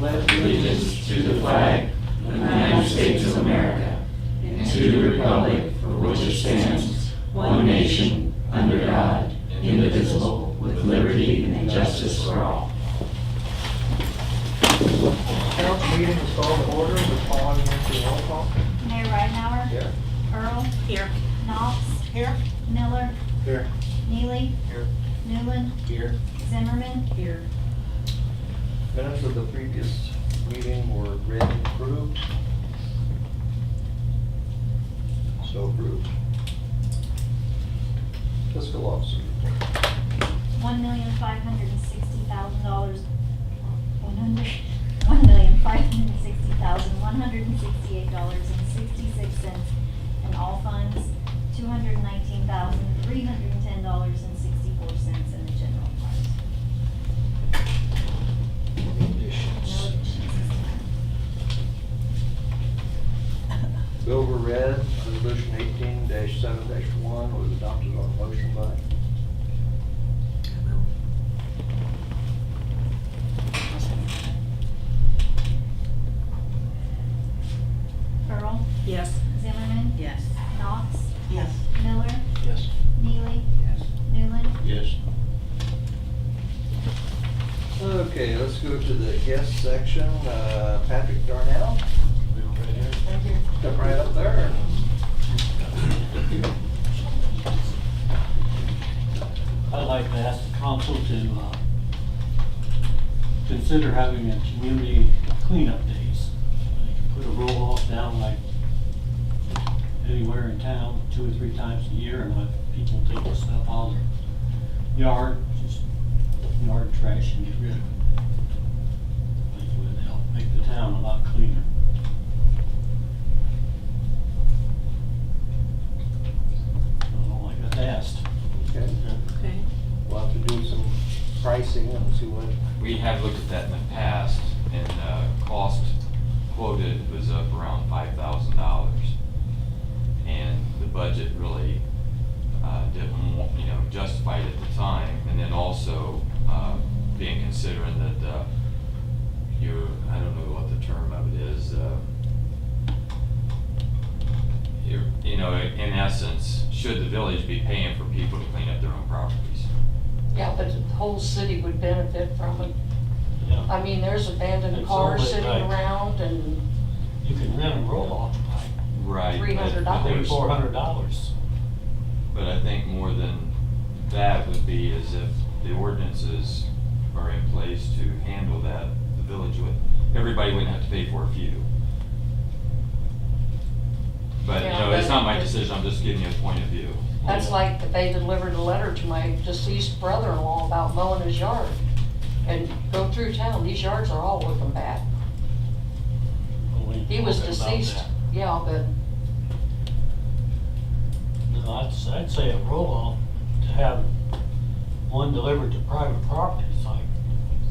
pledge allegiance to the flag of the United States of America and to the republic for which it stands, one nation, under God, indivisible, with liberty and justice for all. Council meeting is called to order. We're calling into roll call. Mayor Ridenhour. Here. Earl. Here. Knox. Here. Miller. Here. Neely. Here. Newland. Here. Zimmerman. Here. Minutes of the previous meeting were read and approved. So approved. Fiscal officer report. $1,560,000. $1,560,168.66 in all funds. $219,310.64 in the general fund. No additions. Bills were read. Resolution 18-7-1 was adopted on motion by. Earl. Yes. Zimmerman. Yes. Knox. Yes. Miller. Yes. Neely. Yes. Newland. Yes. Okay, let's go to the guest section. Patrick Darnell. Thank you. Step right up there. I'd like to ask the council to consider having a community cleanup days. You can put a roll-off down like anywhere in town 2 or 3 times a year and let people take the stuff out of their yard, just yard trash, and get rid of it. I think it would help make the town a lot cleaner. That's all I got asked. Okay. Okay. We'll have to do some pricing and see what. We have looked at that in the past, and cost quoted was up around $5,000. And the budget really didn't, justify it at the time. And then also being considering that I don't know what the term of it is, in essence, should the village be paying for people to clean up their own properties? Yeah, but the whole city would benefit from it. Yeah. I mean, there's abandoned It's cars only sitting like- around and You can rent a roll-off by Right. $300. $400. But I think more than that would be as if the ordinances are in place to handle that, the village would, everybody wouldn't have to pay for a few. But, Yeah, it's but- not my decision, I'm just giving you a point of view. that's like if they delivered a letter to my deceased brother-in-law about mowing his yard. And go through town, these yards are all looking bad. He was deceased, yeah, but No, I'd say a roll-off to have one delivered to private property is like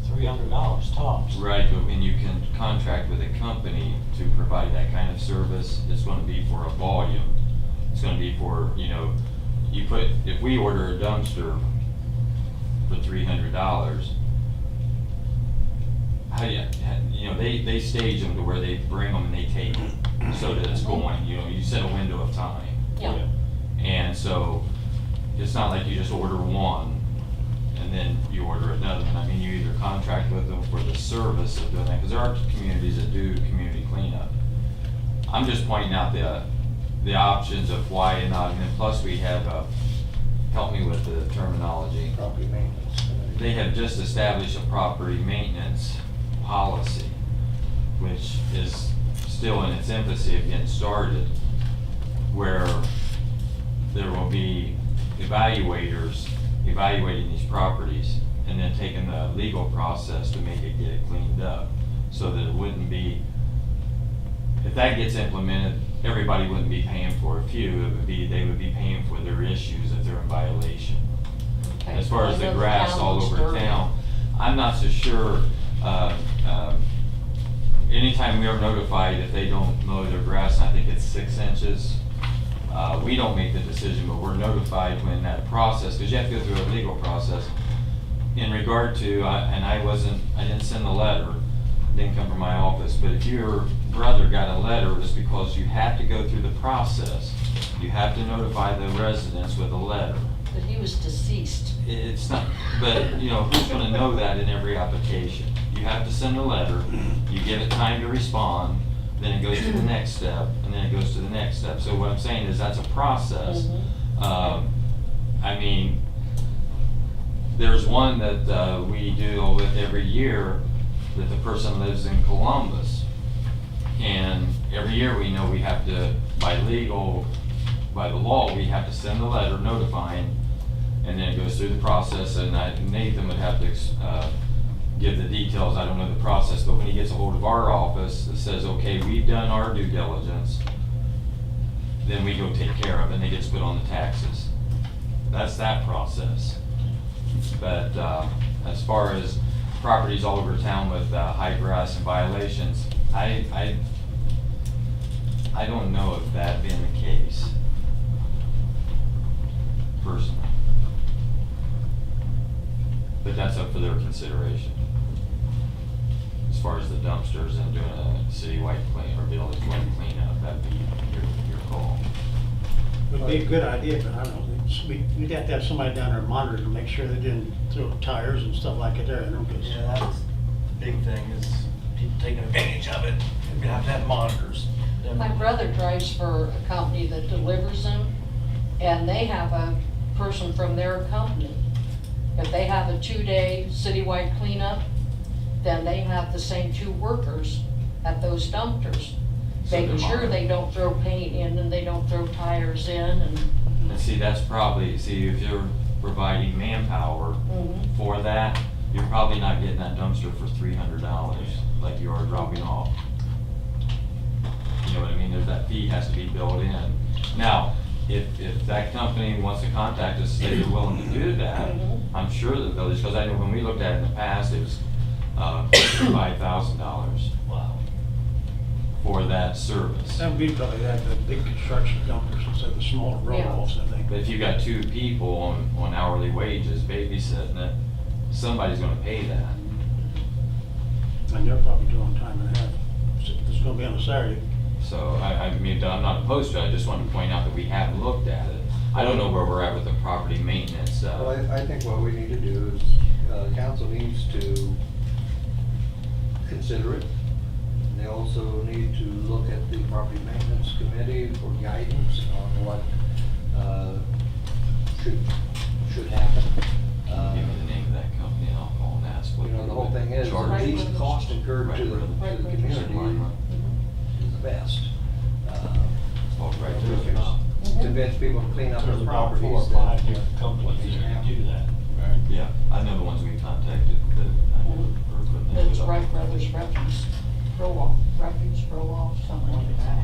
$300 tops. Right, but when you can contract with a company to provide that kind of service, it's gonna be for a volume. It's gonna be for, if we order a dumpster for $300, they stage them to where they bring them and they take them so that it's going, you set a window of time. yeah. And so, it's not like you just order one and then you order another one. I mean, you either contract with them for the service of doing that, because there are communities that do community cleanup. I'm just pointing out the options of why and not, and then plus we have, help me with the terminology. Property maintenance. They have just established a property maintenance policy, which is still in its infancy of getting started, where there will be evaluators evaluating these properties and then taking the legal process to make it get it cleaned up, so that it wouldn't be, if that gets implemented, everybody wouldn't be paying for a few, they would be paying for their issues if they're in violation. Okay. As far as I the know grass town all was over dirty. town, I'm not so sure, anytime we are notified if they don't mow their grass, and I think it's 6 inches, we don't make the decision, but we're notified when that process, because you have to go through a legal process. In regard to, and I didn't send the letter, didn't come from my office, but if your brother got a letter, it's because you have to go through the process. You have to notify the residents with a letter. But he was deceased. It's not, but, you know, who's gonna know that in every application? You have to send a letter, you give it time to respond, then it goes to the next step, and then it goes to the next step. So what I'm saying is that's a process. I mean, there's one that we deal with every year, that the person lives in Columbus. And every year we know we have to, by the law, we have to send a letter notifying, and then it goes through the process, and Nathan would have to give the details. I don't know the process, but when he gets a hold of our office, it says, okay, we've done our due diligence, then we go take care of it, and it gets put on the taxes. That's that process. But as far as properties all over town with high grass and violations, I don't know if that being the case, personally. But that's up for their consideration. As far as the dumpsters and doing a city-wide clean or village-wide cleanup, that'd be your call. Would be a good idea, but I don't know, we'd have to have somebody down there monitoring to make sure they didn't throw tires and stuff like it there, you know, 'cause Yeah, that's the big thing, is people taking advantage of it. We have to have monitors. My brother drives for a company that delivers them, and they have a person from their company. If they have a 2-day citywide cleanup, then they have the same 2 workers at those dumpsters, So making they're sure monitored. they don't throw paint in and they don't throw tires in and. And see, that's probably, if you're providing manpower Mhm. for that, you're probably not getting that dumpster for $300 like you are dropping off. You know what I mean? There's that fee has to be built in. Now, if that company wants to contact us, say they're willing to do that, Mhm. I'm sure the village, because I know when we looked at it in the past, it was $5,000 Wow. for that service. that would be probably that, the big construction dumpsters instead of the smaller roll-offs, I think. But if you got 2 people on hourly wages babysitting it, somebody's gonna pay that. And they're probably doing time and a half. It's gonna be on a Saturday. So I mean, I'm not opposed to it, I just wanted to point out that we haven't looked at it. I don't know where we're at with the property maintenance. Well, I think what we need to do is, council needs to consider it. They also need to look at the property maintenance committee for guidance on what should happen. Give me the name of that company and I'll call and ask what. You know, the whole thing is, the Charge. least cost incurred to the community is the best. Oh, right We there. can Convince people to clean up their There's about 4 or properties. 5 different companies that do that. Yeah, I know the ones we contacted that I know are putting It's it up. Wright Brothers Refuse roll-off, something like that.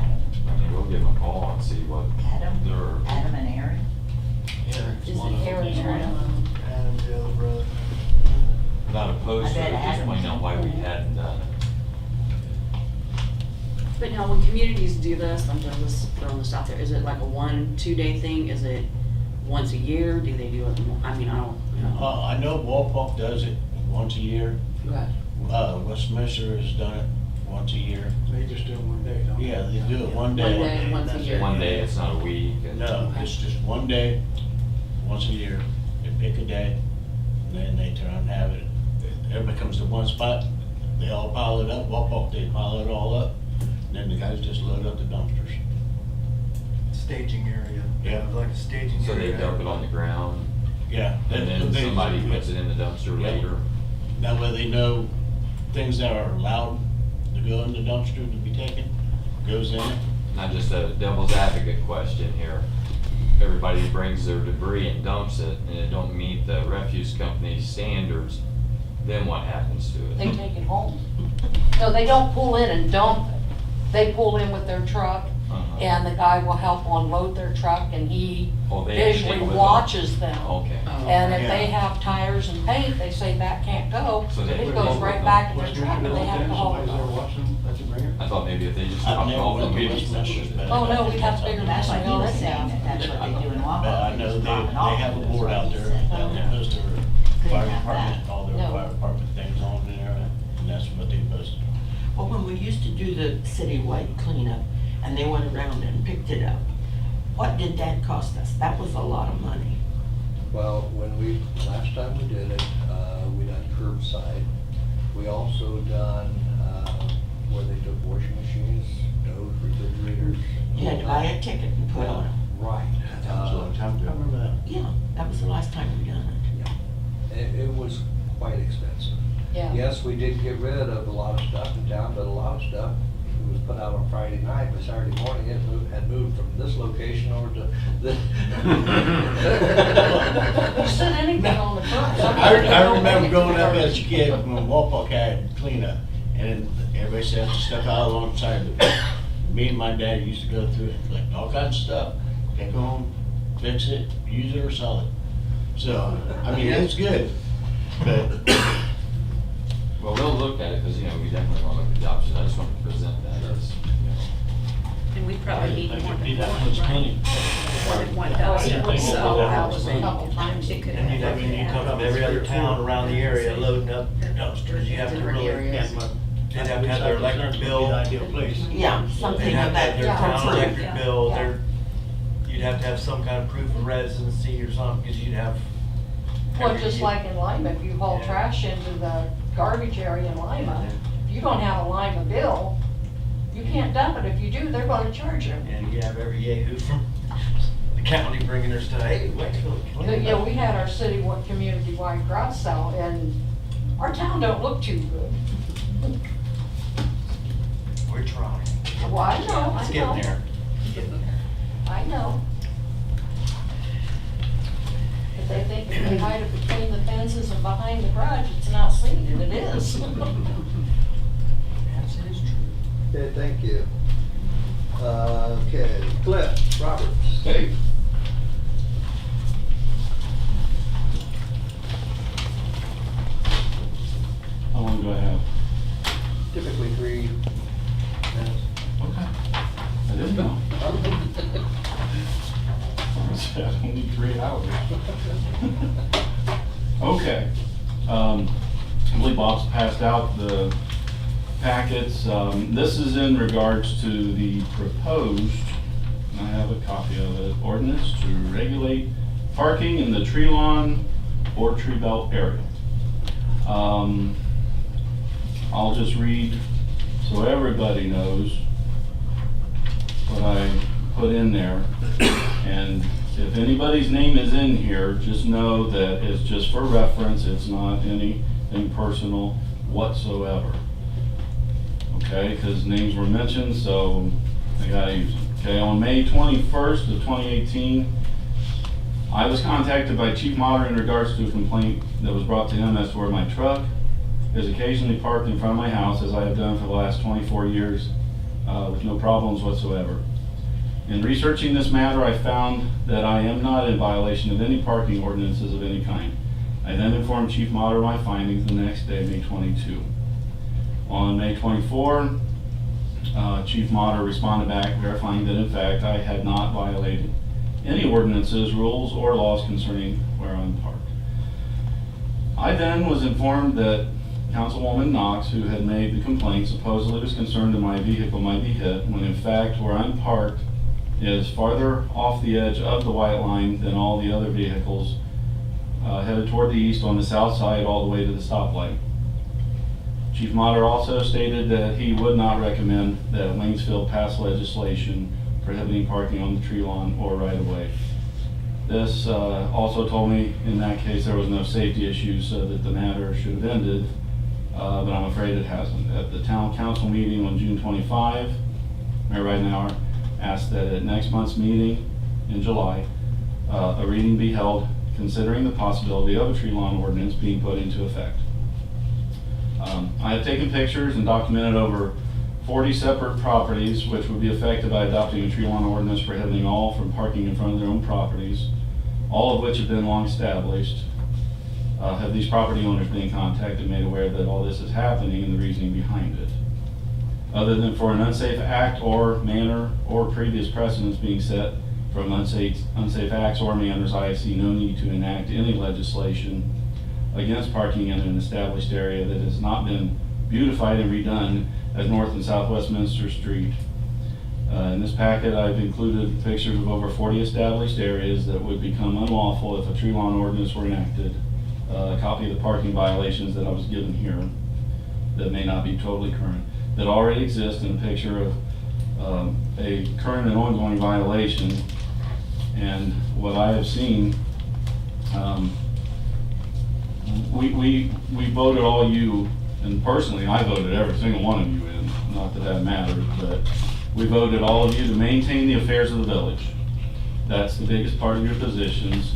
I mean, we'll give them a call and see what Adam their, and Aaron. Eric's Is one of it them. Aaron's one of them? And the other brother. not opposed to I it, bet just Adam- pointing out why we hadn't done it. But now, when communities do this, I'm just throwing this out there, is it like a 1-2 day thing? Is it once a year? Do they do it more? I mean, I don't, you know. I know Walpole does it once a year. Right. Westminster has done it once a year. They just do it one day, don't they? Yeah, they do it one One day. day, once a That's year. it. One day, it's not a week. And No, it's just one day, once a year. They pick a day, and then they turn and have it. Everybody comes to one spot, they all pile it up, Walpole, they pile it all up, and then the guys just load up the dumpsters. Staging area. Yeah. Like a staging So they area. dump it on the ground, Yeah. and then somebody puts it in the dumpster Yeah. later. That way they know things that are allowed to go in the dumpster to be taken, goes in it. Not just a devil's advocate question here. Everybody brings their debris and dumps it, and it don't meet the refuse company's standards, then what happens to They it? take it home. No, they don't pull in and dump it. They pull in with their truck, Uh-huh. and the guy will help unload their truck, and he Oh, they actually visually with them. watches them. Okay. And if Yeah. they have tires and paint, they say that can't go, So they- it goes right back in their truck, and they have to haul it Somebody's there off. watching, let you bring it. I thought maybe if they just I've dropped it never off, went to maybe Westminster's, but- Oh, no, we have bigger That's what machines he was already saying, now. that's what they do in Wawa. But I know they have a board out there that posts their fire department, all their No. fire department things on there, and that's what they post. used to do the citywide cleanup, and they went around and picked it up. What did that cost us? That was a lot of money. Well, last time we did it, we done curbside. We also done, where they took washing machines, stoves, refrigerators. You had to buy a ticket and put on it. Right. That was a long time I ago. remember that. Yeah, that was the last time we done it. It was quite expensive. Yeah. Yes, we did get rid of a lot of stuff in town, but a lot of stuff was put out on Friday night, by Saturday morning, it had moved from this location over to the. You said anything on the front. I remember growing up as a kid when Walpole had cleanup, and everybody said stuff out alongside of it. Me and my dad used to go through it, like all kinds of stuff. Take home, fix it, use it or sell it. So, I mean, it's good, but Well, we'll look at it, because, we definitely want to look at the options, I just wanted to present that as, And we probably need That more could than be that one, much right? money. More than one Yeah, thousand, they so will do that that much was money. a couple times it could have. And you know, when you come from every other town around the area loading up dumpsters, you have to Different really, areas. they'd have to have their electric bill. Would be the ideal place. Yeah, They'd something have of to have that. their Yeah. town proof. electric Yeah. bill, Yeah. you'd have to have some kind of proof of residency or something, because you'd have. Well, just like in Lima, if you haul Yeah. trash into the garbage area in Lima, if you don't have a Lima bill, you can't dump it. If you do, they're gonna charge you. And you have every yahoo from the county bringing their stuff, hey, Waynesfield. But, yeah, we had our community-wide garage sale, and our town don't look too good. We're trying. Well, I know, It's I getting know, there. I know. But they think if they hide it between the fences and behind the garage, it's not seen, and it is. Yes, it is true. Okay, thank you. Okay, Cliff Roberts. Hey. How long do I have? Typically 3 minutes. Okay. I didn't know. I said only 3 hours. Okay. I believe Bob's passed out the packets. This is in regards to the proposed, I have a copy of it, ordinance to regulate parking in the tree lawn or tree belt area. I'll just read so everybody knows what I put in there. And if anybody's name is in here, just know that it's just for reference. It's not anything personal whatsoever. Okay, because names were mentioned, so I gotta use them. Okay, on May 21st of 2018, I was contacted by Chief Motter in regards to a complaint that was brought to him as to where my truck is occasionally parked in front of my house, as I have done for the last 24 years, with no problems whatsoever. In researching this matter, I found that I am not in violation of any parking ordinances of any kind. I then informed Chief Motter of my findings the next day, May 22. On May 24, Chief Motter responded back verifying that in fact I had not violated any ordinances, rules, or laws concerning where I'm parked. I then was informed that Councilwoman Knox, who had made the complaint, supposedly was concerned that my vehicle might be hit, when in fact where I'm parked is farther off the edge of the white line than all the other vehicles headed toward the east on the south side all the way to the stoplight. Chief Motter also stated that he would not recommend that Waynesfield pass legislation prohibiting parking on the tree lawn or right of way. This also told me in that case there was no safety issues, so that the matter should have ended, but I'm afraid it hasn't. At the town council meeting on June 25, Mayor Ridenour asked that at next month's meeting in July, a reading be held considering the possibility of a tree lawn ordinance being put into effect. I have taken pictures and documented over 40 separate properties which would be affected by adopting a tree lawn ordinance prohibiting all from parking in front of their own properties, all of which have been long established. Have these property owners been contacted, made aware that all this is happening and the reasoning behind it? Other than for an unsafe act or manner or previous precedents being set from unsafe acts or manners, I see no need to enact any legislation against parking in an established area that has not been beautified and redone as North and South Westminster Street. In this packet, I've included pictures of over 40 established areas that would become unlawful if a tree lawn ordinance were enacted. A copy of the parking violations that I was given here that may not be totally current, that already exist, and a picture of a current and ongoing violation. And what I have seen, we voted all you, and personally I voted every single one of you in, not that that matters, but we voted all of you to maintain the affairs of the village. That's the biggest part of your positions.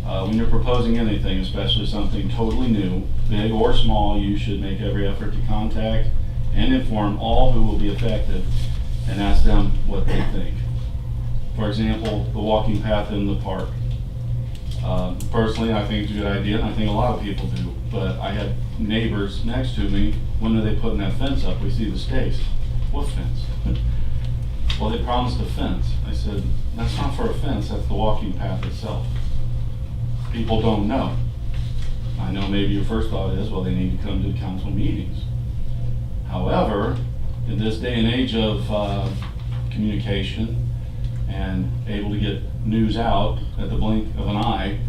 When you're proposing anything, especially something totally new, big or small, you should make every effort to contact and inform all who will be affected and ask them what they think. For example, the walking path in the park. Personally, I think it's a good idea, and I think a lot of people do, but I had neighbors next to me, when are they putting that fence up? We see the stakes. What fence? Well, they promised a fence. I said, that's not for a fence, that's the walking path itself. People don't know. I know maybe your first thought is, well, they need to come to council meetings. However, in this day and age of communication and able to get news out at the blink of an eye,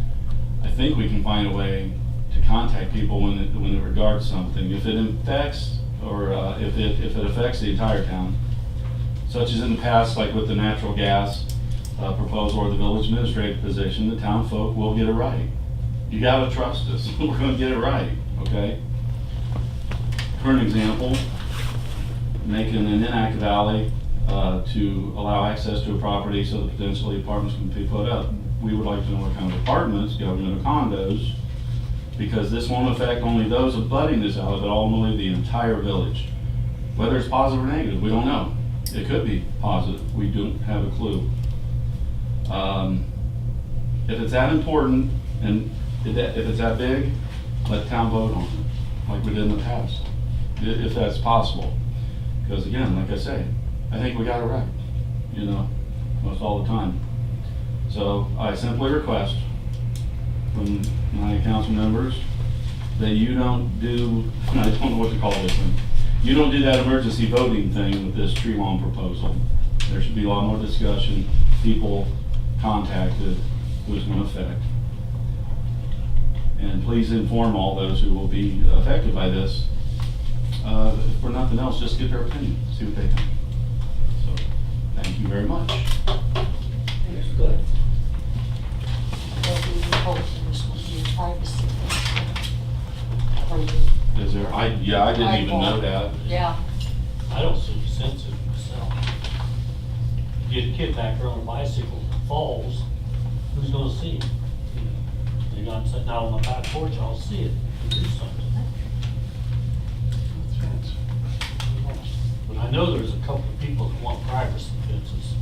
I think we can find a way to contact people when it regards something. If it affects, or if it affects the entire town, such as in the past, like with the natural gas proposal or the village administrative position, the town folk will get it right. You gotta trust us. We're gonna get it right, okay? Current example, making an inactive alley to allow access to a property so that potentially apartments can be put up. We would like to know what kind of apartments, government or condos, because this won't affect only those abutting this alley, but ultimately the entire village. Whether it's positive or negative, we don't know. It could be positive, we don't have a clue. If it's that important and if it's that big, let the town vote on it, like we did in the past, if that's possible. Because again, like I say, I think we got it right, you know, most all the time. So I simply request from my council members that you don't do, I don't know what to call this thing, you don't do that emergency voting thing with this tree lawn proposal. There should be a lot more discussion, people contacted, who's going to affect. And please inform all those who will be affected by this. If for nothing else, just get their opinion, see what they think. So, thank you very much. Yes, good. Is there, I didn't even know that. Yeah, I don't see the sense of it myself. Get a kid back there on a bicycle, falls, who's gonna see him? They're not sitting out on the back porch, I'll see it, do something. But I know there's a couple of people that want privacy fences.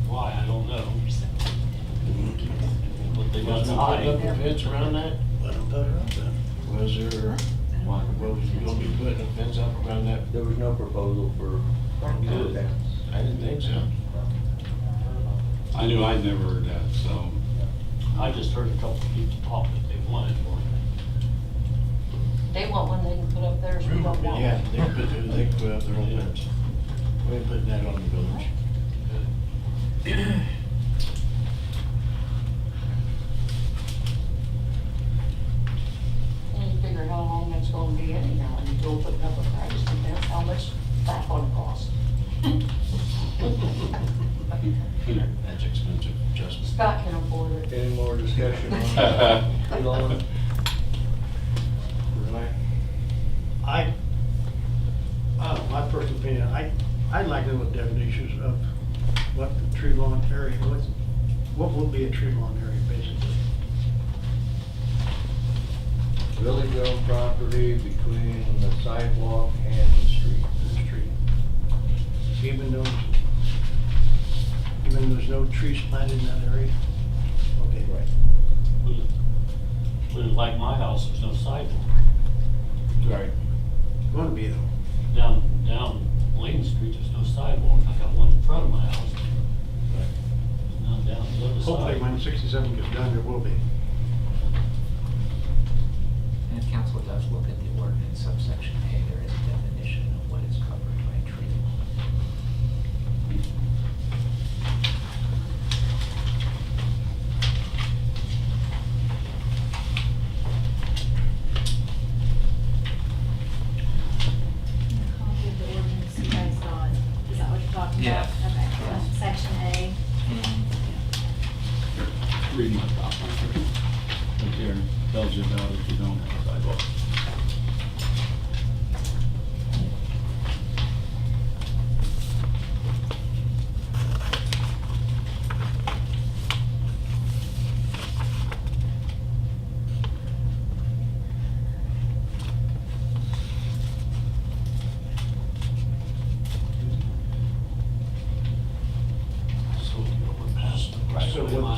Why, I don't know. But they got Was to there putting hide. up a fence around that? Let them put it up then. Was there, was you gonna be putting a fence up around that? There was no proposal for Good. fence. I didn't think so. I knew I'd never heard that, so. I just heard a couple of people talk that they wanted one. they want one, they can put up theirs, we don't want Yeah, one. they could put up their own fence. We ain't putting that on the village. And you figure how long that's gonna be anyhow, and you go putting up a privacy fence, how much that gonna cost? That's expensive, just. Scott can afford it. Any more discussion on tree lawn? My personal opinion, I'd like to know what definitions of what the tree lawn area, what will be a tree lawn area, basically. Village-owned property between the sidewalk and the street. Even though there's no trees planted in that area? Okay. Right. But like my house, there's no sidewalk. Right. Going to be though. Down Lane Street, there's no sidewalk. I got one in front of my house. There's none down the other Hopefully side. when 67 gets done, there will be. And if council does look at the ordinance subsection A, there is a definition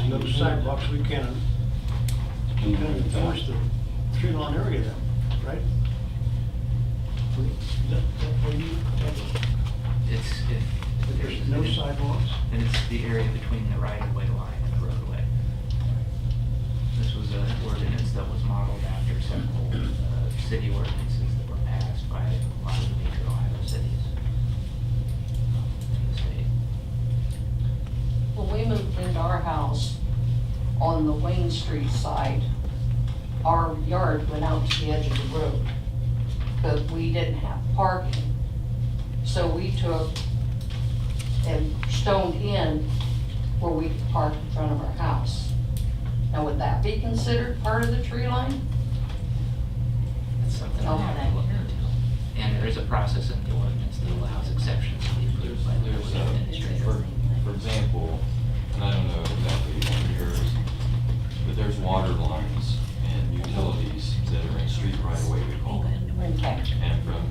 no sidewalks, we can't enforce the tree lawn area then, right? Is that what you, It's, if there's no sidewalks? and it's the area between the right-of-way line and the roadway. This was an ordinance that was modeled after several city ordinances that were passed by a lot of major Ohio cities in the state. When we moved into our house on the Wayne Street side, our yard went out to the edge of the road, but we didn't have parking. So we took and stoned in where we could park in front of our house. Now, would that be considered part of the tree line? That's something I'll have to look into. And there is a process in the ordinance that allows exceptions to be approved by the There's building administrator. for example, and I don't know exactly on yours, but there's water lines and utilities that are in street right away, we call them. Okay. And from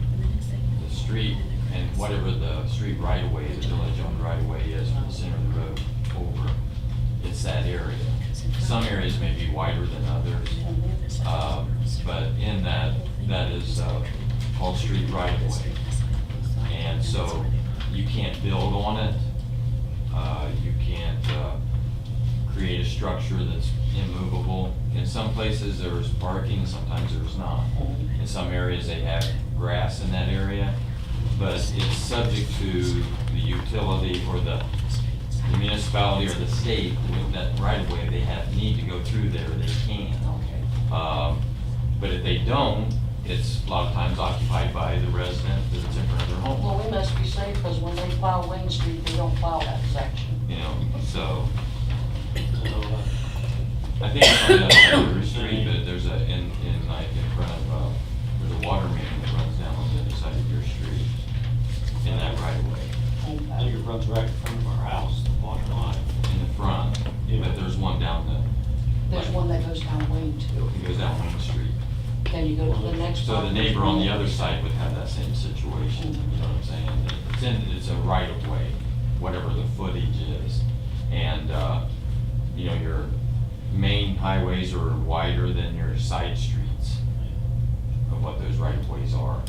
the street and whatever the street right of way, the village owned right of way is from the center of the road over, it's that area. Some areas may be wider than others, but in that is called street right of way. And so you can't build on it. You can't create a structure that's immovable. In some places there's parking, sometimes there's not. In some areas they have grass in that area, but it's subject to the utility or the municipality or the state with that right of way. They need to go through there, they can. But if they don't, it's a lot of times occupied by the resident that's in front of their home. Well, we must be safe, because when they plow Wayne Street, they don't plow that section. You know, so. I think it's on the other side of the street, but there's in front of, there's a water main that runs down on the other side of your street in that right of way. I think it runs right in front of our house, the water line. In the front, but there's one down There's one that goes down Wayne too. it goes down Main Street. Then you go to the next So the one. neighbor on the other side would have that same situation, you know what I'm saying? It's a right of way, whatever the footage is. And, you know, your main highways are wider than your side streets of what those right of ways are.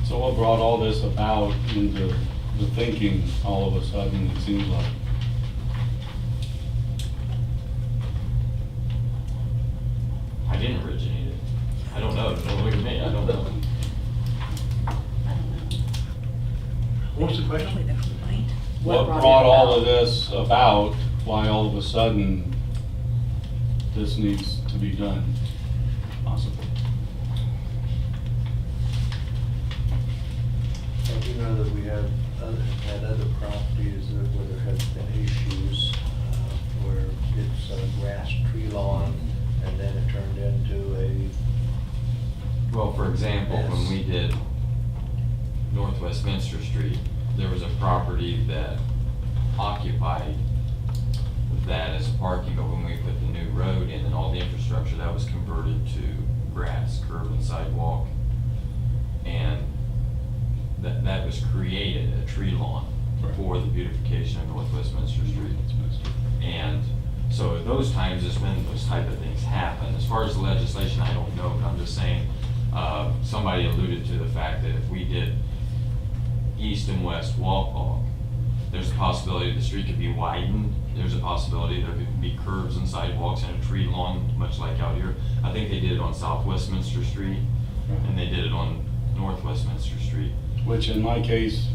So what brought all this about into the thinking all of a sudden, it seems like? I didn't originate it. I don't know, don't look at me, I don't know. What's the question? What brought all of this about, why all of a sudden this needs to be done, possibly? I do know that we have had other properties where there have been issues where it's a grass tree lawn and then it turned into a, Well, for example, when we did North Westminster Street, there was a property that occupied that as parking, but when we put the new road in and all the infrastructure, that was converted to grass, curb and sidewalk. And that was created, a tree lawn for the beautification of North Westminster Street. And so at those times is when those type of things happen. As far as the legislation, I don't know, but I'm just saying, somebody alluded to the fact that if we did east and west Walpole, there's a possibility the street could be widened. There's a possibility there could be curbs and sidewalks and a tree lawn, much like out here. I think they did it on South Westminster Street, and they did it on North Westminster Street. Which in my case,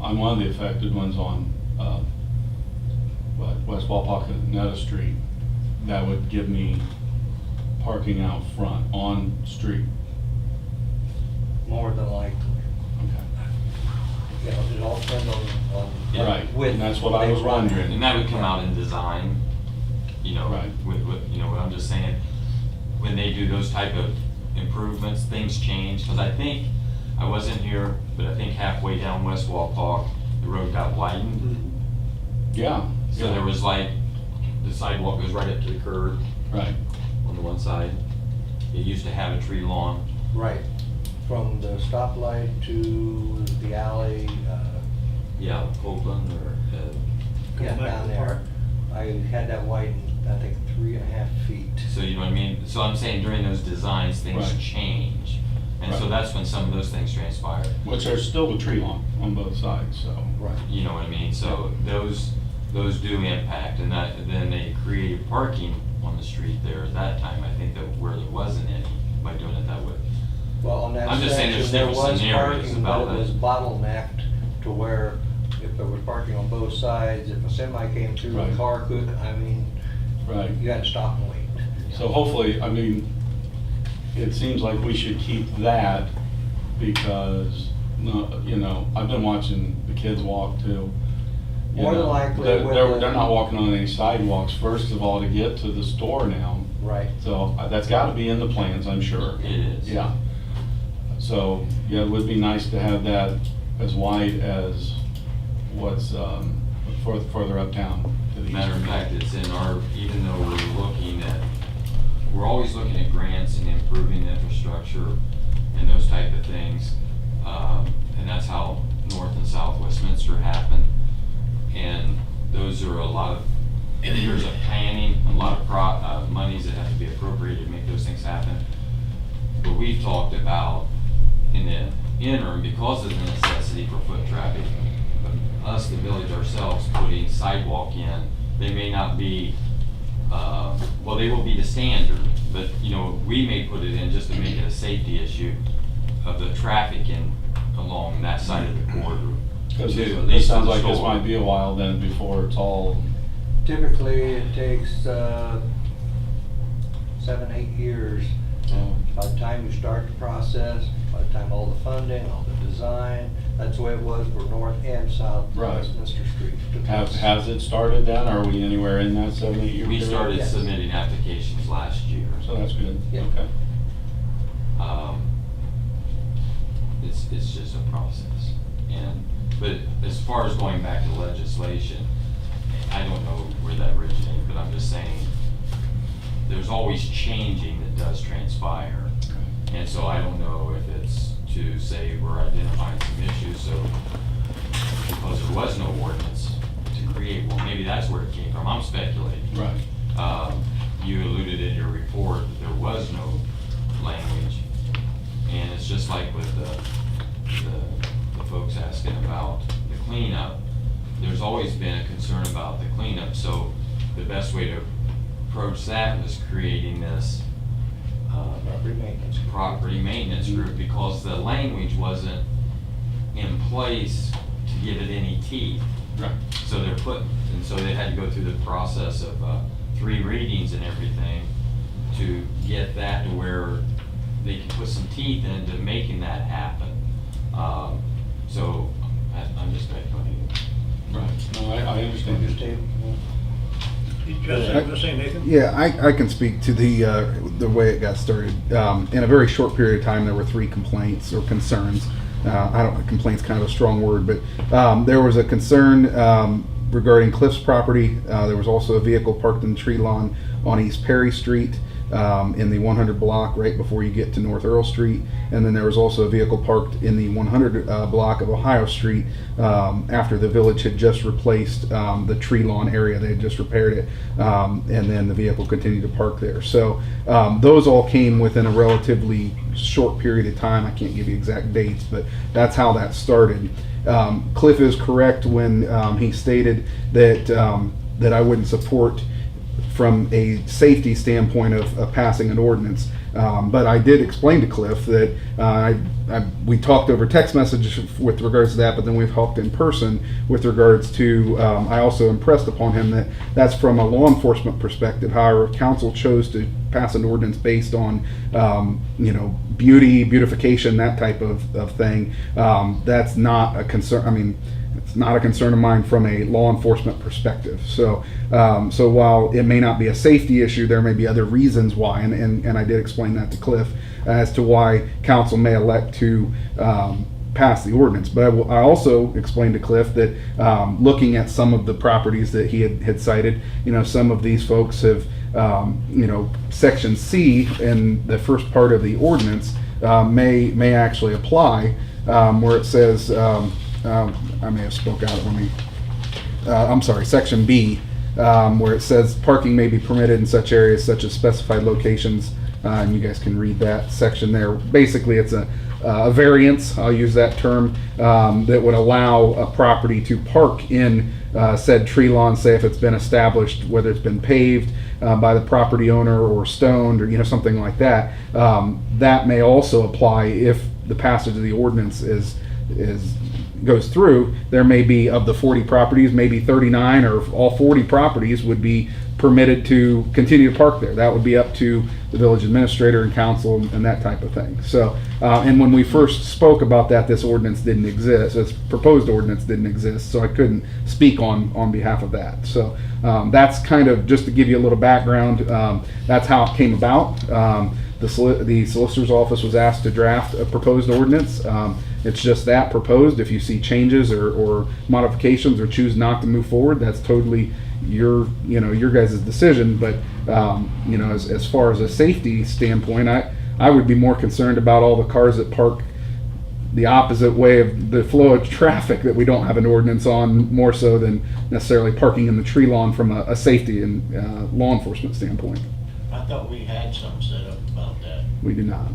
I'm one of the affected ones on, West Walpock and Netta Street. That would give me parking out front, on street. more than likely. Okay. You know, it all depends on. Yeah. Right, width and that's what I was they run. wondering. And that would come out in design, you know, Right. with, you know, what I'm just saying, when they do those type of improvements, things change, because I think, I wasn't here, but I think halfway down West Walpock, the road got widened. Yeah. So there was like, the sidewalk goes right up to the curb Right. on the one side. It used to have a tree lawn. Right, from the stoplight to the alley, Yeah, Copeland or, come Yeah, back down to the there. park. I had that widened, I think, 3.5 feet. So you know what I mean? So I'm saying during those designs, things Right. change. And so Right. that's when some of those things transpire. Which there's still a tree line on both sides, so. Right. You know what I mean? So those do impact, and then they created parking on the street there at that time, I think, that where there wasn't any, by doing it that way. Well, on that I'm just saying section, there's there different was scenarios parking, about but it was that. bottlenecked to where if there was parking on both sides, if a semi came through, a Right. car could, I mean, Right. you had to stop and wait. So hopefully, I mean, it seems like we should keep that because, no, you know, I've been watching the kids walk too. You More than know, likely They're, with they're the- they're not walking on any sidewalks, first of all, to get to the store now. Right. So that's gotta be in the plans, I'm sure. It is. Yeah. So, yeah, it would be nice to have that as wide as what's, further uptown to the east. Matter of fact, it's in our, even though we're always looking at grants and improving infrastructure and those type of things. And that's how North and South Westminster happened. And those are a lot of years of planning, a lot of monies that have to be appropriated to make those things happen. But we've talked about in the interim, because of the necessity for foot traffic, us, the village ourselves, putting sidewalk in, they may not be, well, they will be the standard, but, you know, we may put it in just to make it a safety issue of the traffic in, along that side of the corridor. Because to at it least sounds the like this store. might be a while then before it's all, Typically, it takes 7, 8 years. By the time you start the process, by the time all the funding, all the design, that's the way it was for North and South Right. Westminster Street. has it started then? Are we anywhere in that 7-8 year We period? started Yes. submitting applications last year. So that's good, Yeah. okay. It's just a process. But as far as going back to legislation, I don't know where that originated, but I'm just saying, there's always changing that does transpire. And so I don't know if it's to say we're identifying some issues, so because there was no ordinance to create one, maybe that's where it came from. I'm speculating. Right. You alluded in your report that there was no language. And it's just like with the folks asking about the cleanup. There's always been a concern about the cleanup, so the best way to approach that was creating this property maintenance group, because the language wasn't in place to give it any teeth. Right. So so they had to go through the process of 3 readings and everything to get that to where they could put some teeth into making that happen. So I'm just speculating. Right. No, I understand. Just saying, Nathan? Yeah, I can speak to the way it got started. In a very short period of time, there were 3 complaints or concerns. I don't, complaints kind of a strong word, but there was a concern regarding Cliff's property. There was also a vehicle parked in the tree lawn on East Perry Street in the 100 block right before you get to North Earl Street. And then there was also a vehicle parked in the 100 block of Ohio Street after the village had just replaced the tree lawn area. They had just repaired it, and then the vehicle continued to park there. So those all came within a relatively short period of time. I can't give you exact dates, but that's how that started. Cliff is correct when he stated that that I wouldn't support from a safety standpoint of passing an ordinance. But I did explain to Cliff that we talked over text message with regards to that, but then we've talked in person with regards to, I also impressed upon him that that's from a law enforcement perspective. However, if council chose to pass an ordinance based on, beautification, that type of thing, that's not a concern. I mean, it's not a concern of mine from a law enforcement perspective. So while it may not be a safety issue, there may be other reasons why, and I did explain that to Cliff as to why council may elect to pass the ordinance. But I also explained to Cliff that looking at some of the properties that he had cited, some of these folks have, Section C in the first part of the ordinance may actually apply, where it says, I may have spoke out. Let me I'm sorry, section B, where it says parking may be permitted in such areas such as specified locations, and you guys can read that section there. Basically, it's a variance, I'll use that term, that would allow a property to park in said tree lawn, say if it's been established, whether it's been paved by the property owner or stoned or something like that. That may also apply if the passage of the ordinance goes through. There may be, of the 40 properties, maybe 39 or all 40 properties would be permitted to continue to park there. That would be up to the village administrator and council and that type of thing. So, and when we first spoke about that, this ordinance didn't exist. This proposed ordinance didn't exist, so I couldn't speak on behalf of that. So that's kind of just to give you a little background. That's how it came about. The solicitor's office was asked to draft a proposed ordinance. It's just that, proposed. If you see changes or modifications or choose not to move forward, that's totally your guys' decision. But as far as a safety standpoint, I would be more concerned about all the cars that park the opposite way of the flow of traffic that we don't have an ordinance on, more so than necessarily parking in the tree lawn from a safety and law enforcement standpoint. I thought we had something set up about that. We do not.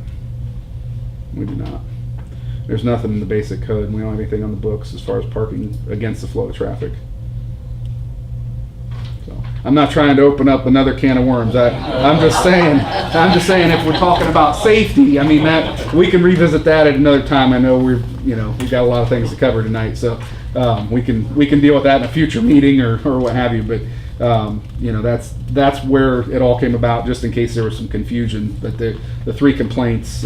We do not. There's nothing in the basic code, and we don't have anything on the books as far as parking against the flow of traffic. So, I'm not trying to open up another can of worms. I'm just saying if we're talking about safety, I mean, that we can revisit that at another time. I know we've got a lot of things to cover tonight, so we can deal with that in a future meeting or what have you. But that's where it all came about, just in case there was some confusion. But the 3 complaints,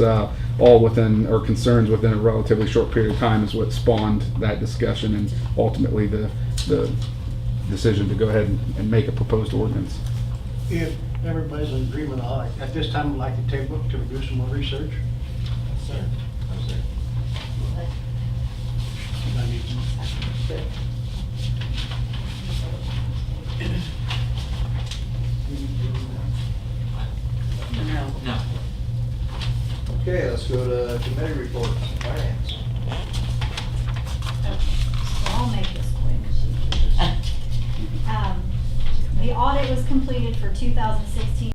all within, or concerns within a relatively short period of time, is what spawned that discussion and ultimately the decision to go ahead and make a proposed ordinance. If everybody's in agreement, at this time, I'd like to table to do some more research. Sir, how's that? No. No. Okay, let's go to committee reports. Finance. So I'll make this quick. The audit was completed for 2016